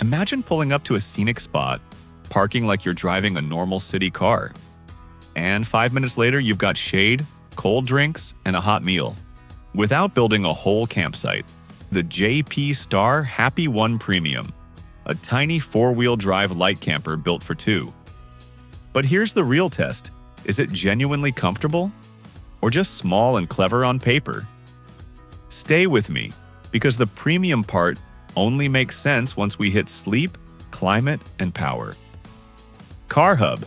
Imagine pulling up to a scenic spot, parking like you're driving a normal city car. And 5 minutes later, you've got shade, cold drinks, and a hot meal. Without building a whole campsite. The JP Star Happy One Premium, a tiny four-wheel drive light camper built for two. But here's the real test. Is it genuinely comfortable? Or just small and clever on paper? Stay with me, because the premium part only makes sense once we hit sleep, climate, and power. CarHub,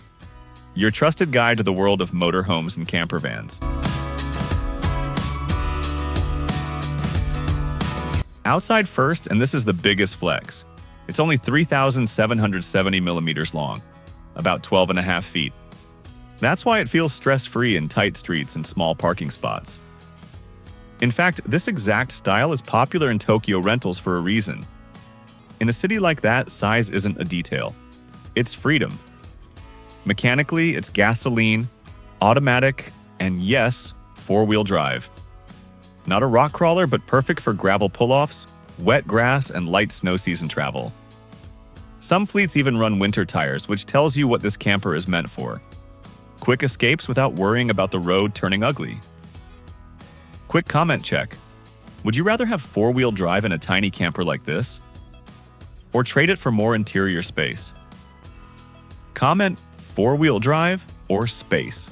your trusted guide to the world of motorhomes and camper vans. Outside first, and this is the biggest flex. It's only 3,770 millimeters long, about 12.5 feet. That's why it feels stress-free in tight streets and small parking spots. In fact, this exact style is popular in Tokyo rentals for a reason. In a city like that, size isn't a detail. It's freedom. Mechanically, it's gasoline, automatic, and yes, four-wheel drive. Not a rock crawler, but perfect for gravel pull-offs, wet grass, and light snow season travel. Some fleets even run winter tires, which tells you what this camper is meant for. Quick escapes without worrying about the road turning ugly. Quick comment check. Would you rather have four-wheel drive in a tiny camper like this? Or trade it for more interior space? Comment four-wheel drive or space.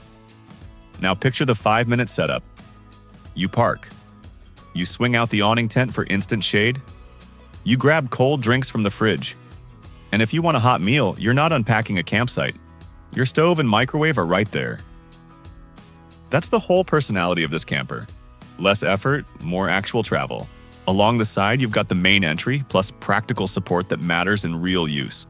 Now picture the 5-minute setup. You park. You swing out the awning tent for instant shade. You grab cold drinks from the fridge. And if you want a hot meal, you're not unpacking a campsite. Your stove and microwave are right there. That's the whole personality of this camper. Less effort, more actual travel. Along the side, you've got the main entry, plus practical support that matters in real use.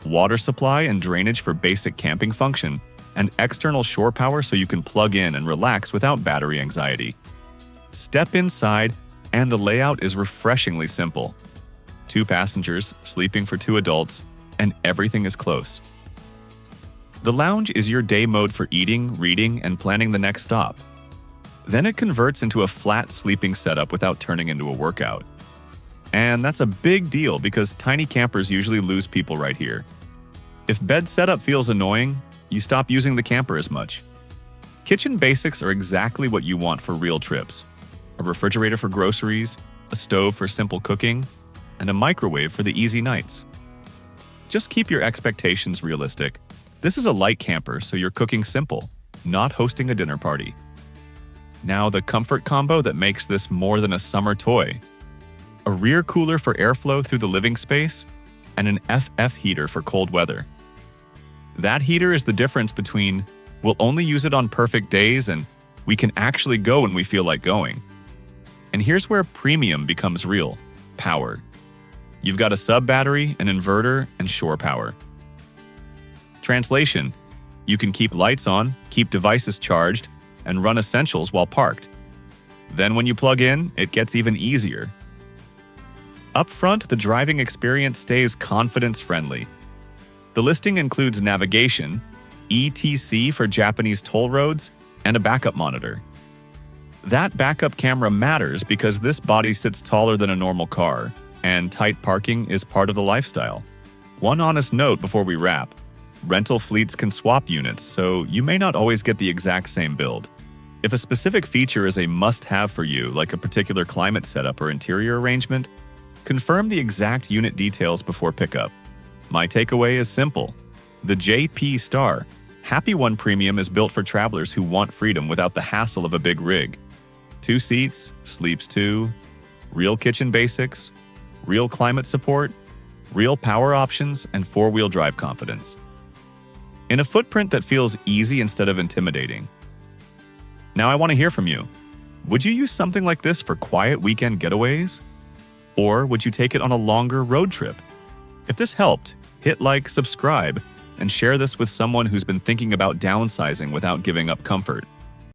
Water supply and drainage for basic camping function, and external shore power so you can plug in and relax without battery anxiety. Step inside, and the layout is refreshingly simple. 2 passengers, sleeping for 2 adults, and everything is close. The lounge is your day mode for eating, reading, and planning the next stop. Then it converts into a flat sleeping setup without turning into a workout. And that's a big deal because tiny campers usually lose people right here. If bed setup feels annoying, you stop using the camper as much. Kitchen basics are exactly what you want for real trips. A refrigerator for groceries, a stove for simple cooking, and a microwave for the easy nights. Just keep your expectations realistic. This is a light camper, so you're cooking simple, not hosting a dinner party. Now the comfort combo that makes this more than a summer toy. A rear cooler for airflow through the living space, and an FF heater for cold weather. That heater is the difference between we'll only use it on perfect days and we can actually go when we feel like going. And here's where premium becomes real: power. You've got a sub-battery, an inverter, and shore power. Translation: you can keep lights on, keep devices charged, and run essentials while parked. Then when you plug in, it gets even easier. Up front, the driving experience stays confidence-friendly. The listing includes navigation, ETC for Japanese toll roads, and a backup monitor. That backup camera matters because this body sits taller than a normal car, and tight parking is part of the lifestyle. One honest note before we wrap: rental fleets can swap units, so you may not always get the exact same build. If a specific feature is a must-have for you, like a particular climate setup or interior arrangement, confirm the exact unit details before pickup. My takeaway is simple. The JP Star Happy One Premium is built for travelers who want freedom without the hassle of a big rig. 2 seats, sleeps 2, real kitchen basics, real climate support, real power options, and 4-wheel drive confidence. In a footprint that feels easy instead of intimidating. Now I want to hear from you. Would you use something like this for quiet weekend getaways? Or would you take it on a longer road trip? If this helped, hit like, subscribe, and share this with someone who's been thinking about downsizing without giving up comfort.